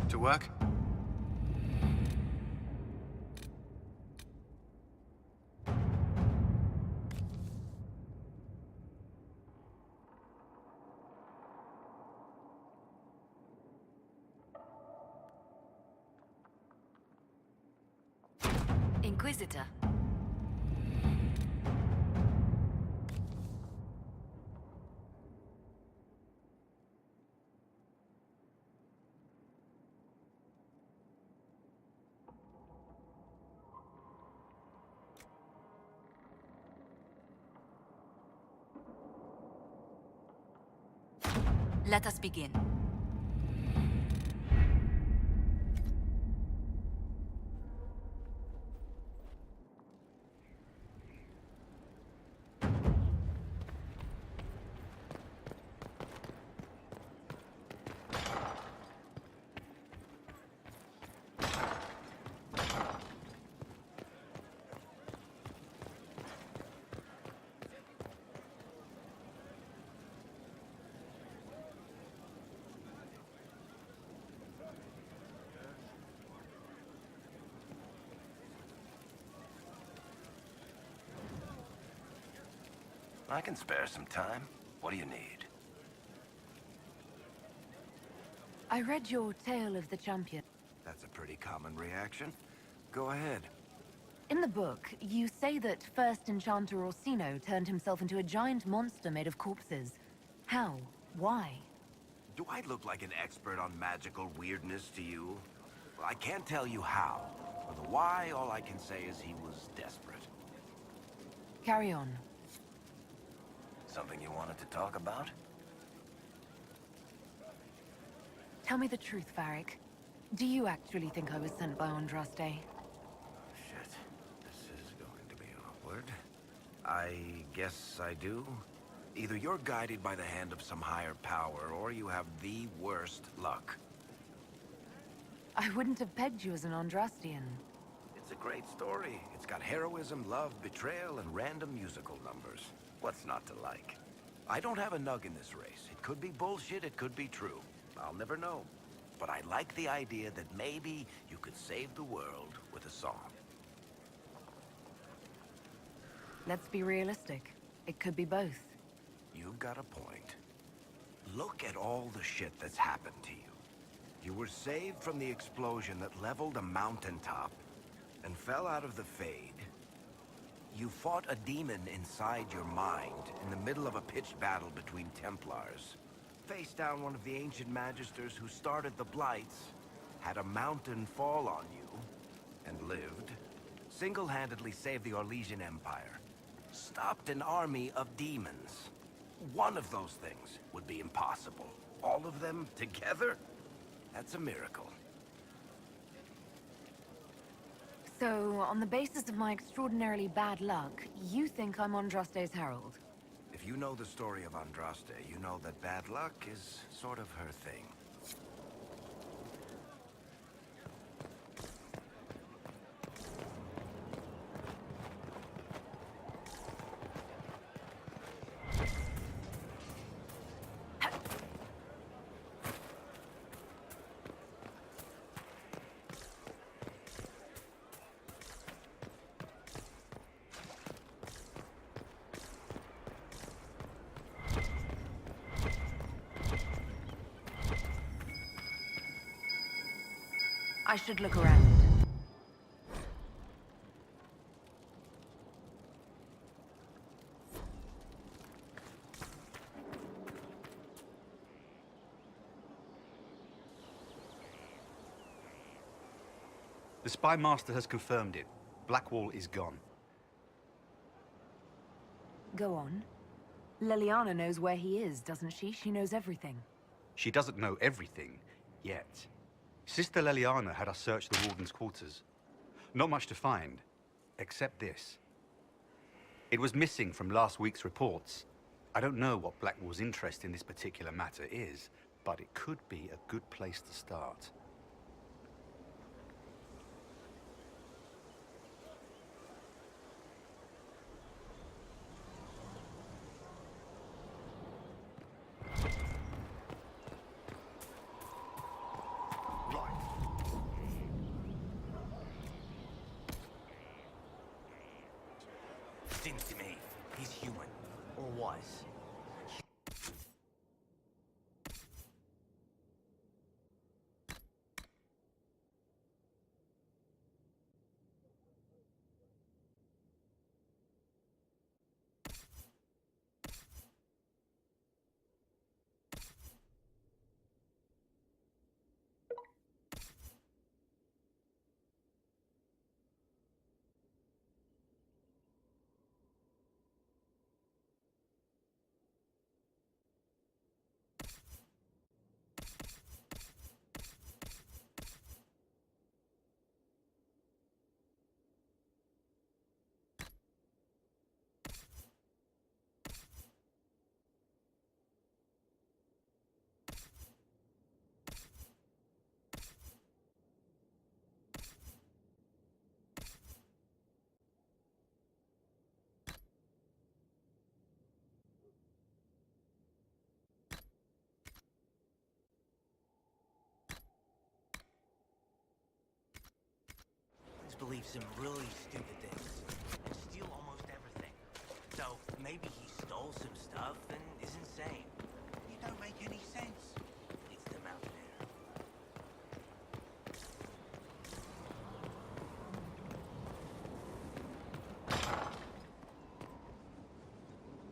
To work? Inquisitor. Let us begin. I can spare some time. What do you need? I read your tale of the champion. That's a pretty common reaction. Go ahead. In the book, you say that first Enchanter Orsino turned himself into a giant monster made of corpses. How? Why? Do I look like an expert on magical weirdness to you? Well, I can't tell you how. For the why, all I can say is he was desperate. Carry on. Something you wanted to talk about? Tell me the truth, Varric. Do you actually think I was sent by Andraste? Shit. This is going to be awkward. I guess I do. Either you're guided by the hand of some higher power, or you have the worst luck. I wouldn't have pegged you as an Andrastian. It's a great story. It's got heroism, love, betrayal, and random musical numbers. What's not to like? I don't have a nug in this race. It could be bullshit, it could be true. I'll never know. But I like the idea that maybe you could save the world with a song. Let's be realistic. It could be both. You've got a point. Look at all the shit that's happened to you. You were saved from the explosion that leveled a mountaintop and fell out of the Fade. You fought a demon inside your mind in the middle of a pitched battle between Templars. Faced down one of the ancient magisters who started the Blights, had a mountain fall on you, and lived. Single-handedly saved the Orlesian Empire. Stopped an army of demons. One of those things would be impossible. All of them together? That's a miracle. So, on the basis of my extraordinarily bad luck, you think I'm Andraste's herald? If you know the story of Andraste, you know that bad luck is sort of her thing. I should look around. The Spy Master has confirmed it. Blackwall is gone. Go on. Leliana knows where he is, doesn't she? She knows everything. She doesn't know everything, yet. Sister Leliana had us search the Warden's quarters. Not much to find, except this. It was missing from last week's reports. I don't know what Blackwall's interest in this particular matter is, but it could be a good place to start. Right. Seems to me he's human. Or was. Believes some really stupid things and steal almost everything. So maybe he stole some stuff and is insane. It don't make any sense. It's the Mountaineer.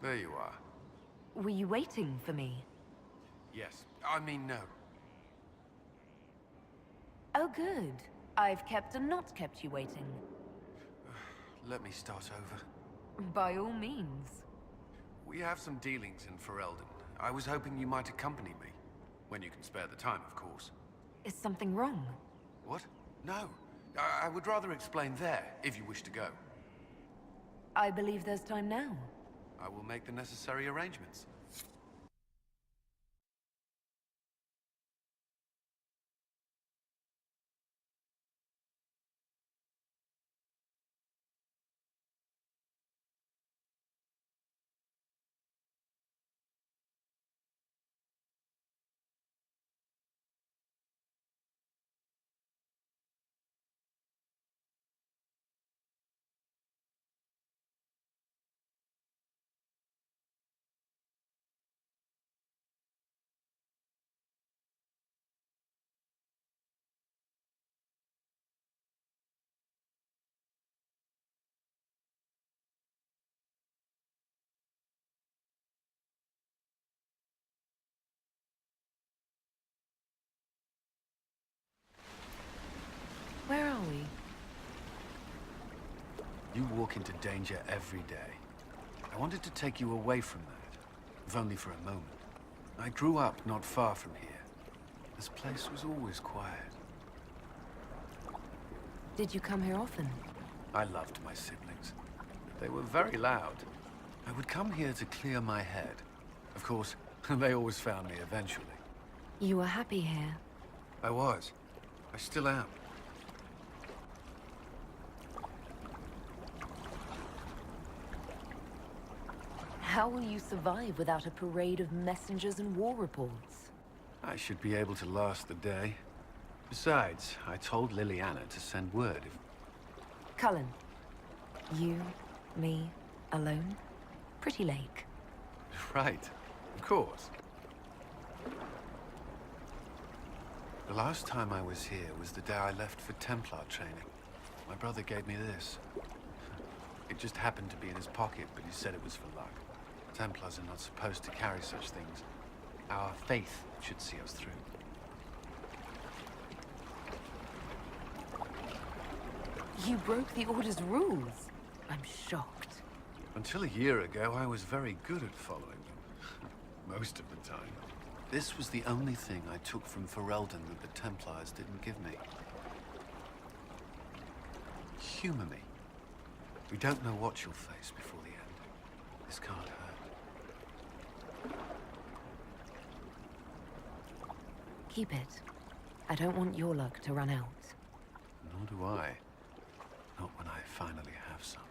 There you are. Were you waiting for me? Yes. I mean, no. Oh, good. I've kept and not kept you waiting. Let me start over. By all means. We have some dealings in Ferelden. I was hoping you might accompany me. When you can spare the time, of course. Is something wrong? What? No. I would rather explain there, if you wish to go. I believe there's time now. I will make the necessary arrangements. Where are we? You walk into danger every day. I wanted to take you away from that, if only for a moment. I grew up not far from here. This place was always quiet. Did you come here often? I loved my siblings. They were very loud. I would come here to clear my head. Of course, they always found me eventually. You were happy here. I was. I still am. How will you survive without a parade of messengers and war reports? I should be able to last the day. Besides, I told Liliana to send word if... Cullen, you, me, alone? Pretty lake. Right, of course. The last time I was here was the day I left for Templar training. My brother gave me this. It just happened to be in his pocket, but he said it was for luck. Templars are not supposed to carry such things. Our faith should see us through. You broke the Order's rules. I'm shocked. Until a year ago, I was very good at following them. Most of the time. This was the only thing I took from Ferelden that the Templars didn't give me. Humor me. We don't know what you'll face before the end. This can't hurt. Keep it. I don't want your luck to run out. Nor do I. Not when I finally have some.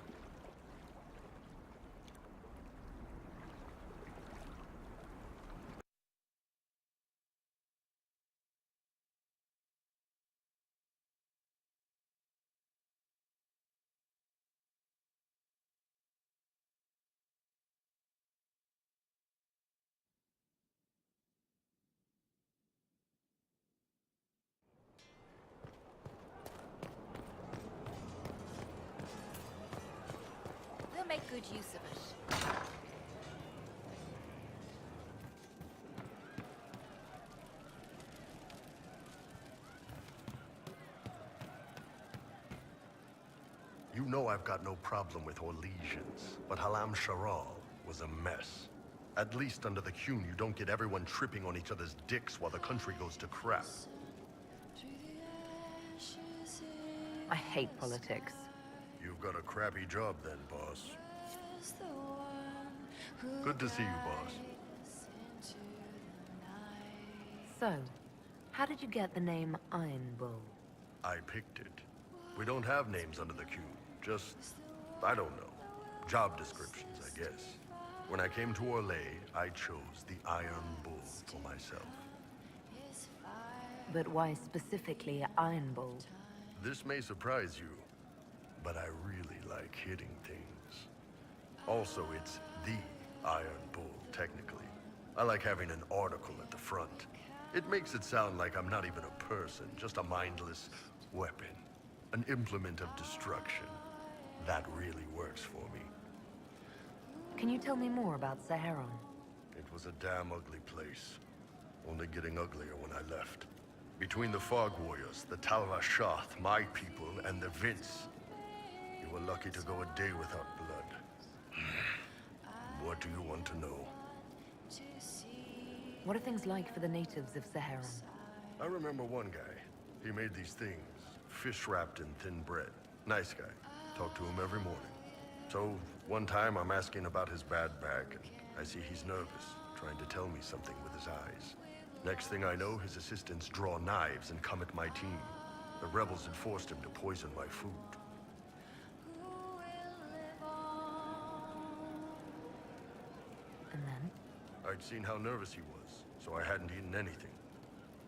good use of it. You know I've got no problem with Orlesians, but Halam Sharal was a mess. At least under the Qun, you don't get everyone tripping on each other's dicks while the country goes to crap. I hate politics. You've got a crappy job then, boss. Good to see you, boss. So, how did you get the name Iron Bull? I picked it. We don't have names under the Qun. Just, I don't know. Job descriptions, I guess. When I came to Orlais, I chose the Iron Bull for myself. But why specifically Iron Bull? This may surprise you, but I really like hitting things. Also, it's the Iron Bull, technically. I like having an article at the front. It makes it sound like I'm not even a person, just a mindless weapon. An implement of destruction. That really works for me. Can you tell me more about Saharon? It was a damn ugly place. Only getting uglier when I left. Between the Fog Warriors, the Talva Shath, my people, and the Vince. You were lucky to go a day without blood. What do you want to know? What are things like for the natives of Saharon? I remember one guy. He made these things, fish wrapped in thin bread. Nice guy. Talk to him every morning. So, one time I'm asking about his bad back, and I see he's nervous, trying to tell me something with his eyes. Next thing I know, his assistants draw knives and come at my team. The rebels had forced him to poison my food. And then? I'd seen how nervous he was, so I hadn't eaten anything.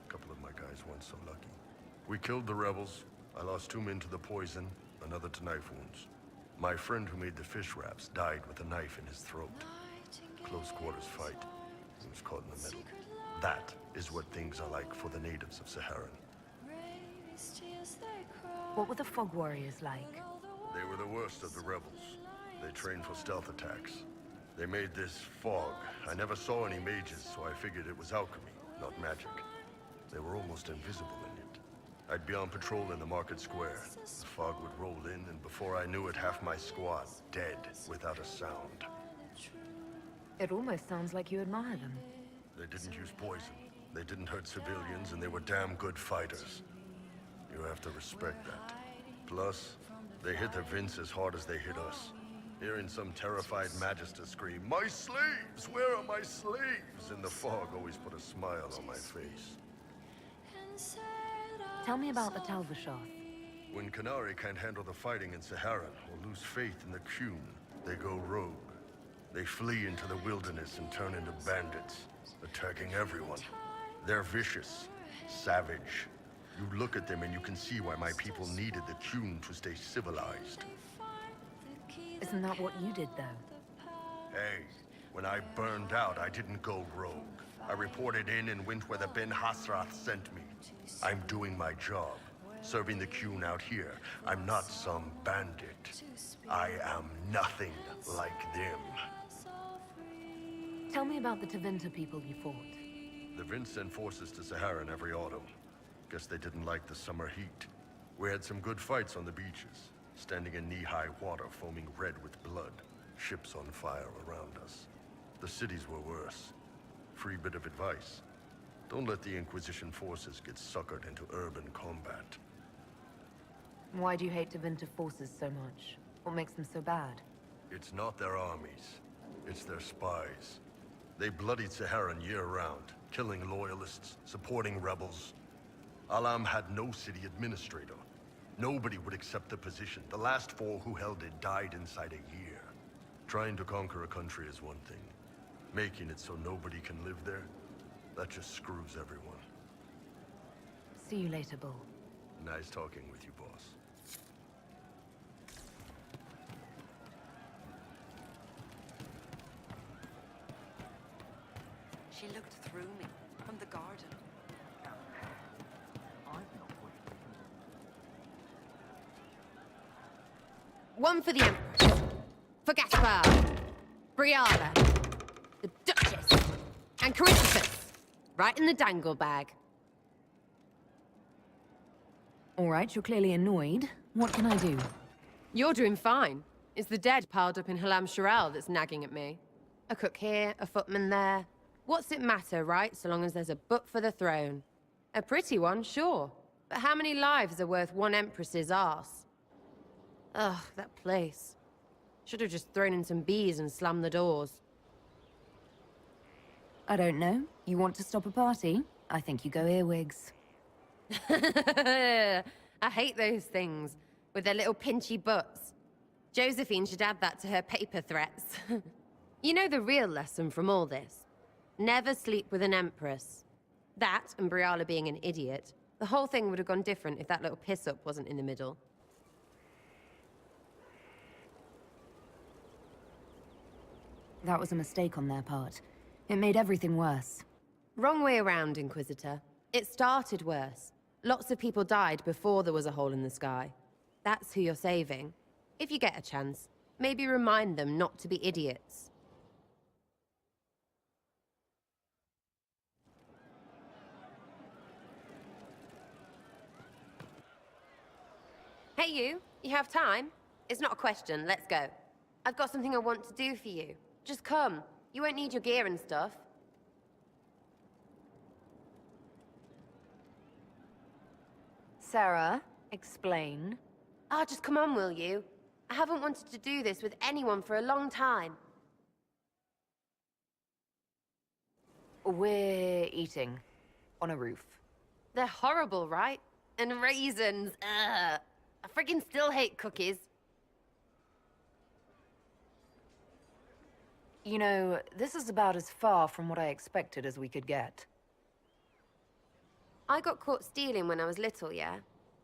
A couple of my guys weren't so lucky. We killed the rebels. I lost 2 men to the poison, another to knife wounds. My friend who made the fish wraps died with a knife in his throat. Close quarters fight. He was caught in the middle. That is what things are like for the natives of Saharan. What were the Fog Warriors like? They were the worst of the rebels. They trained for stealth attacks. They made this fog. I never saw any mages, so I figured it was alchemy, not magic. They were almost invisible in it. I'd be on patrol in the market square. The fog would roll in, and before I knew it, half my squad dead without a sound. It almost sounds like you admire them. They didn't use poison. They didn't hurt civilians, and they were damn good fighters. You have to respect that. Plus, they hit the Vince as hard as they hit us. Hearing some terrified Magister scream, "My slaves! Where are my slaves?" in the fog always put a smile on my face. Tell me about the Talvashoth. When Canary can't handle the fighting in Saharan or lose faith in the Qun, they go rogue. They flee into the wilderness and turn into bandits, attacking everyone. They're vicious, savage. You look at them and you can see why my people needed the Qun to stay civilized. Isn't that what you did, though? Hey, when I burned out, I didn't go rogue. I reported in and went where the Ben Hasrath sent me. I'm doing my job, serving the Qun out here. I'm not some bandit. I am nothing like them. Tell me about the Tevinter people you fought. The Vince sent forces to Saharan every autumn. Guess they didn't like the summer heat. We had some good fights on the beaches, standing in knee-high water foaming red with blood, ships on fire around us. The cities were worse. Free bit of advice. Don't let the Inquisition forces get suckered into urban combat. Why do you hate Tevinter forces so much? What makes them so bad? It's not their armies. It's their spies. They bloodied Saharan year-round, killing loyalists, supporting rebels. Alam had no city administrator. Nobody would accept the position. The last 4 who held it died inside a year. Trying to conquer a country is one thing. Making it so nobody can live there, that just screws everyone. See you later, Bull. Nice talking with you, boss. She looked through me from the garden. One for the Empress. For Gaspard. Sava, Brianna, the Duchess, and Christopher. Right in the dangle bag. All right, you're clearly annoyed. What can I do? You're doing fine. It's the dead piled up in Halam Sharal that's nagging at me. A cook here, a footman there. What's it matter, right, so long as there's a butt for the throne? A pretty one, sure. But how many lives are worth one empress's arse? Ugh, that place. Should have just thrown in some bees and slammed the doors. I don't know. You want to stop a party? I think you go earwigs. I hate those things, with their little pinchy butts. Josephine should add that to her paper threats. You know the real lesson from all this? Never sleep with an empress. That, and Briala being an idiot. The whole thing would have gone different if that little piss-up wasn't in the middle. That was a mistake on their part. It made everything worse. Wrong way around, Inquisitor. It started worse. Lots of people died before there was a hole in the sky. That's who you're saving. If you get a chance, maybe remind them not to be idiots. Hey you have time? It's not a question, let's go. I've got something I want to do for you. Just come. You won't need your gear and stuff. Sarah, explain. Ah, just come on, will you? I haven't wanted to do this with anyone for a long time. We're eating. On a roof. They're horrible, right? And raisins, ugh. I friggin' still hate cookies. You know, this is about as far from what I expected as we could get. I got caught stealing when I was little, yeah?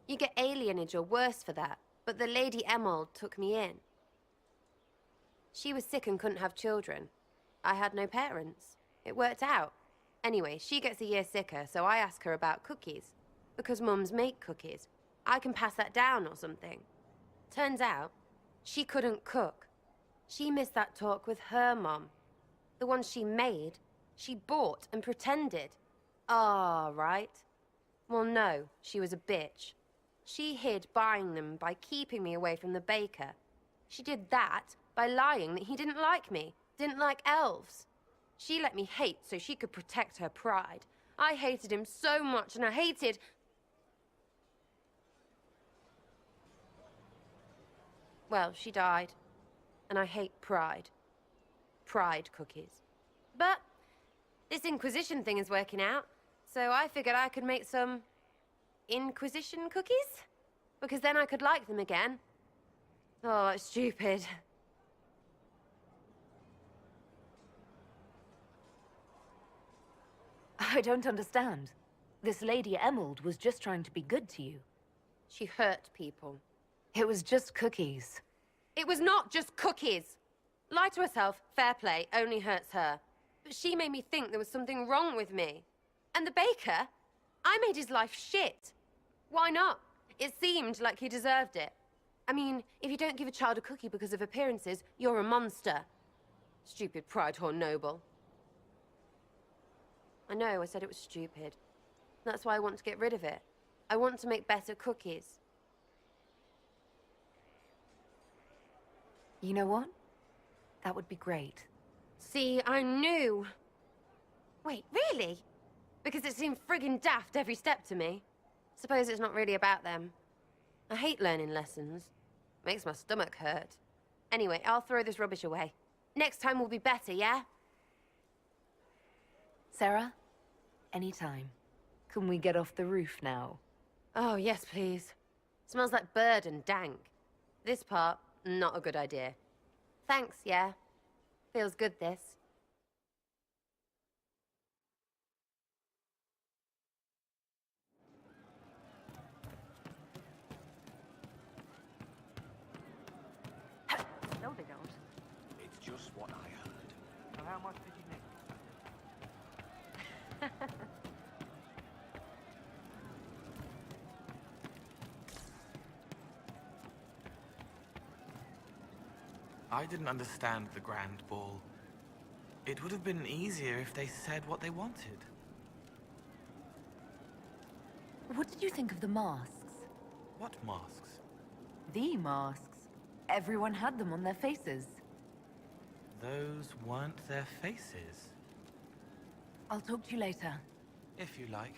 You get alienage or worse for that, but the Lady Emerald took me in. She was sick and couldn't have children. I had no parents. It worked out. Anyway, she gets a year sicker, so I ask her about cookies. Because mums make cookies. I can pass that down or something. Turns out, she couldn't cook. She missed that talk with her mum. The one she made, she bought and pretended. Ah, right. Well, no, she was a bitch. She hid buying them by keeping me away from the baker. She did that by lying that he didn't like me, didn't like elves. She let me hate so she could protect her pride. I hated him so much, and I hated... Well, she died. And I hate pride. Pride cookies. But this Inquisition thing is working out, so I figured I could make some Inquisition cookies? Because then I could like them again. Oh, it's stupid. I don't understand. This Lady Emerald was just trying to be good to you. She hurt people. It was just cookies. It was not just cookies. Lie to herself, fair play, only hurts her. But she made me think there was something wrong with me. And the baker? I made his life shit. Why not? It seemed like he deserved it. I mean, if you don't give a child a cookie because of appearances, you're a monster. Stupid pride-horn noble. I know, I said it was stupid. That's why I want to get rid of it. I want to make better cookies. You know what? That would be great. See, I knew. Wait, really? Because it seemed friggin' daft every step to me. Suppose it's not really about them. I hate learning lessons. Makes my stomach hurt. Anyway, I'll throw this rubbish away. Next time will be better, yeah? Sarah, anytime. Can we get off the roof now? Oh, yes, please. Smells like bird and dank. This part, not a good idea. Thanks, yeah. Feels good, this. No, they don't. It's just what I heard. So how much did you need? I didn't understand the Grand Ball. It would have been easier if they said what they wanted. What did you think of the masks? What masks? The masks. Everyone had them on their faces. Those weren't their faces. I'll talk to you later. If you like.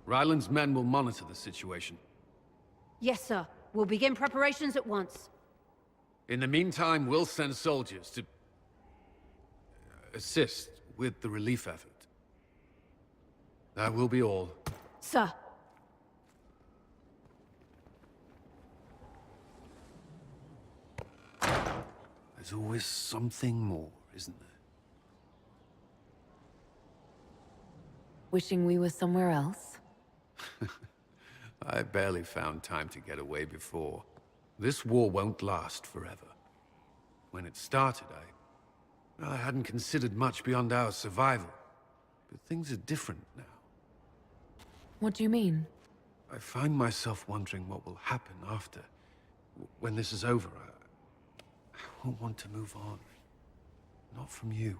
Ryland's men will monitor the situation. Yes, sir. We'll begin preparations at once. In the meantime, we'll send soldiers to assist with the relief effort. That will be all. Sir. There's always something more, isn't there? Wishing we were somewhere else? I barely found time to get away before. This war won't last forever. When it started, I hadn't considered much beyond our survival. But things are different now. What do you mean? I find myself wondering what will happen after. When this is over, I won't want to move on. Not from you.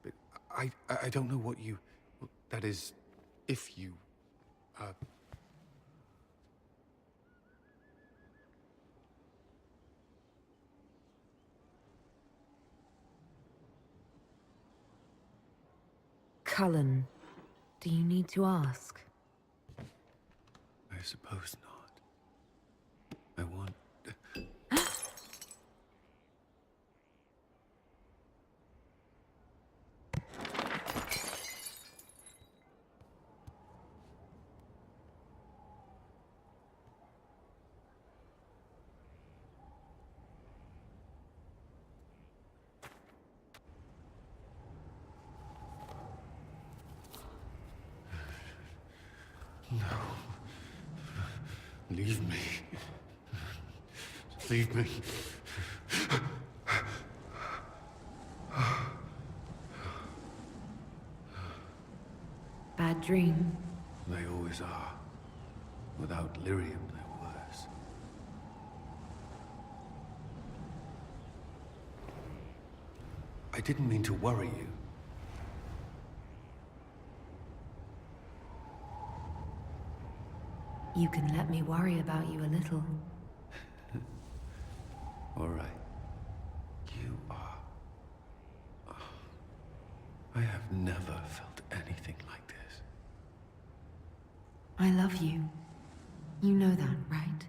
But I don't know what you... That is, if you... Cullen, do you need to ask? I suppose not. I want... No. Leave me. Leave me. Bad dream. They always are. Without lyrium, they're worse. I didn't mean to worry you. You can let me worry about you a little. All right. You are... I have never felt anything like this. I love you. You know that, right?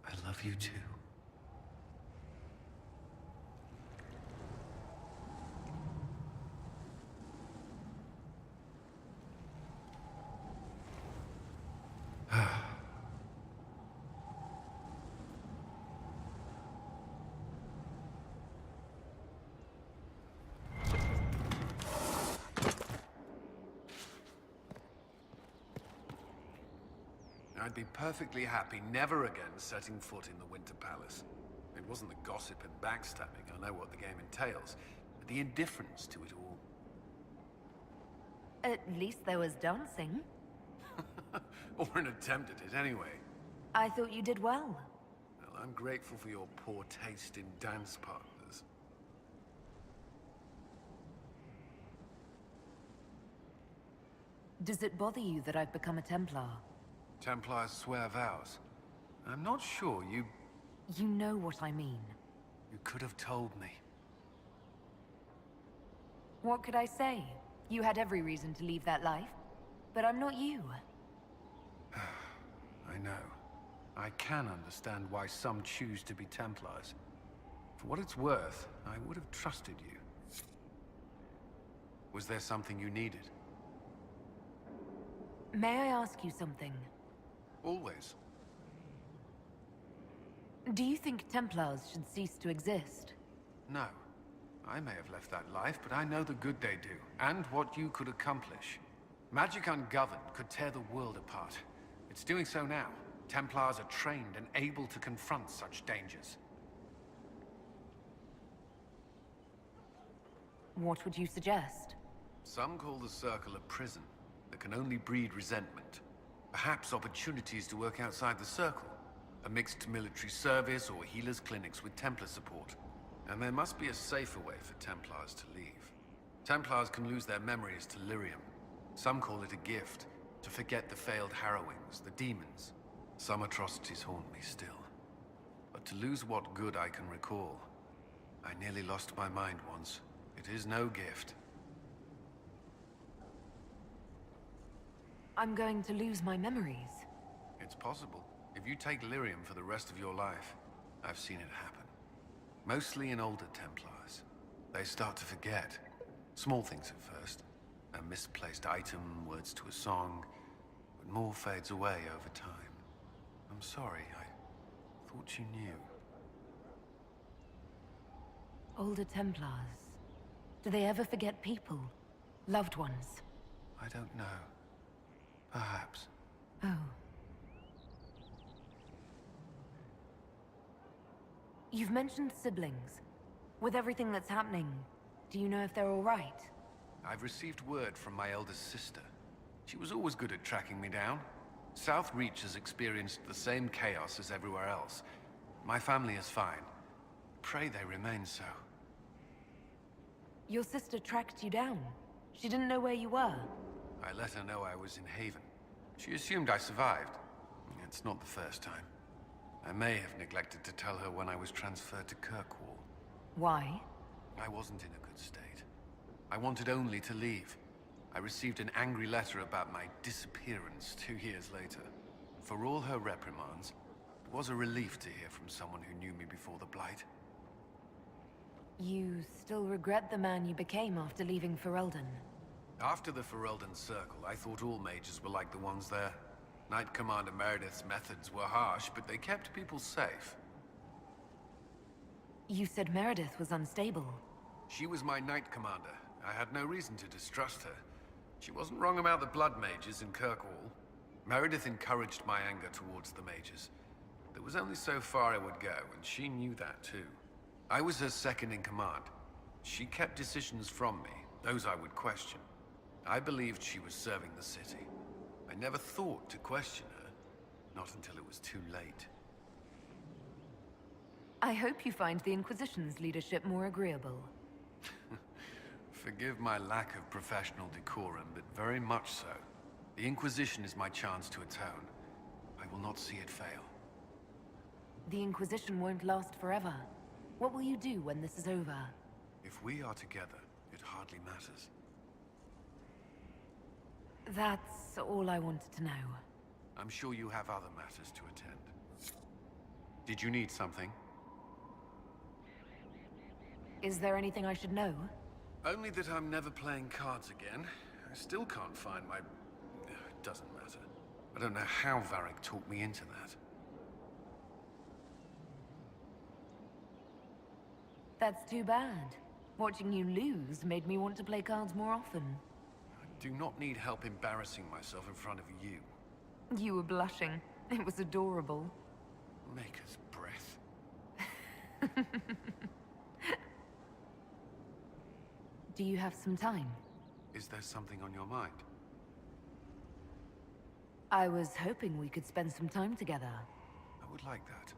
I love you too. I'd be perfectly happy never again setting foot in the Winter Palace. It wasn't the gossip and backstabbing, I know what the game entails, but the indifference to it all. At least there was dancing. Or an attempt at it, anyway. I thought you did well. Well, I'm grateful for your poor taste in dance partners. Does it bother you that I've become a Templar? Templars swear vows. I'm not sure you You know what I mean. could have told me. What could I say? You had every reason to leave that life. But I'm not you. I know. I can understand why some choose to be Templars. For what it's worth, I would have trusted you. Was there something you needed? May I ask you something? Always. Do you think Templars should cease to exist? No. I may have left that life, but I know the good they do, and what you could accomplish. Magic ungoverned could tear the world apart. It's doing so now. Templars are trained and able to confront such dangers. What would you suggest? Some call the Circle a prison that can only breed resentment. Perhaps opportunities to work outside the Circle. A mixed military service or healers' clinics with Templar support. And there must be a safer way for Templars to leave. Templars can lose their memories to lyrium. Some call it a gift, to forget the failed harrowings, the demons. Some atrocities haunt me still. But to lose what good I can recall, I nearly lost my mind once. It is no gift. I'm going to lose my memories. It's possible. If you take lyrium for the rest of your life, I've seen it happen. Mostly in older Templars. They start to forget. Small things at first. A misplaced item, words to a song. But more fades away over time. I'm sorry, I thought you knew. Older Templars. Do they ever forget people? Loved ones? I don't know. Perhaps. Oh. You've mentioned siblings. With everything that's happening, do you know if they're all right? I've received word from my eldest sister. She was always good at tracking me down. South Reach has experienced the same chaos as everywhere else. My family is fine. Pray they remain so. Your sister tracked you down. She didn't know where you were. I let her know I was in Haven. She assumed I survived. It's not the first time. I may have neglected to tell her when I was transferred to Kirkwall. Why? I wasn't in a good state. I wanted only to leave. I received an angry letter about my disappearance 2 years later. For all her reprimands, it was a relief to hear from someone who knew me before the Blight. You still regret the man you became after leaving Ferelden? After the Ferelden Circle, I thought all mages were like the ones there. Knight Commander Meredith's methods were harsh, but they kept people safe. You said Meredith was unstable. She was my Knight Commander. I had no reason to distrust her. She wasn't wrong about the Blood Mages in Kirkwall. Meredith encouraged my anger towards the mages. There was only so far I would go, and she knew that too. I was her second in command. She kept decisions from me, those I would question. I believed she was serving the city. I never thought to question her, not until it was too late. I hope you find the Inquisition's leadership more agreeable. Forgive my lack of professional decorum, but very much so. The Inquisition is my chance to atone. I will not see it fail. The Inquisition won't last forever. What will you do when this is over? If we are together, it hardly matters. That's all I wanted to know. I'm sure you have other matters to attend. Did you need something? Is there anything I should know? Only that I'm never playing cards again. I still can't find my... It doesn't matter. I don't know how Varric talked me into that. That's too bad. Watching you lose made me want to play cards more often. I do not need help embarrassing myself in front of you. You were blushing. It was adorable. Maker's breath. Do you have some time? Is there something on your mind? I was hoping we could spend some time together. I would like that.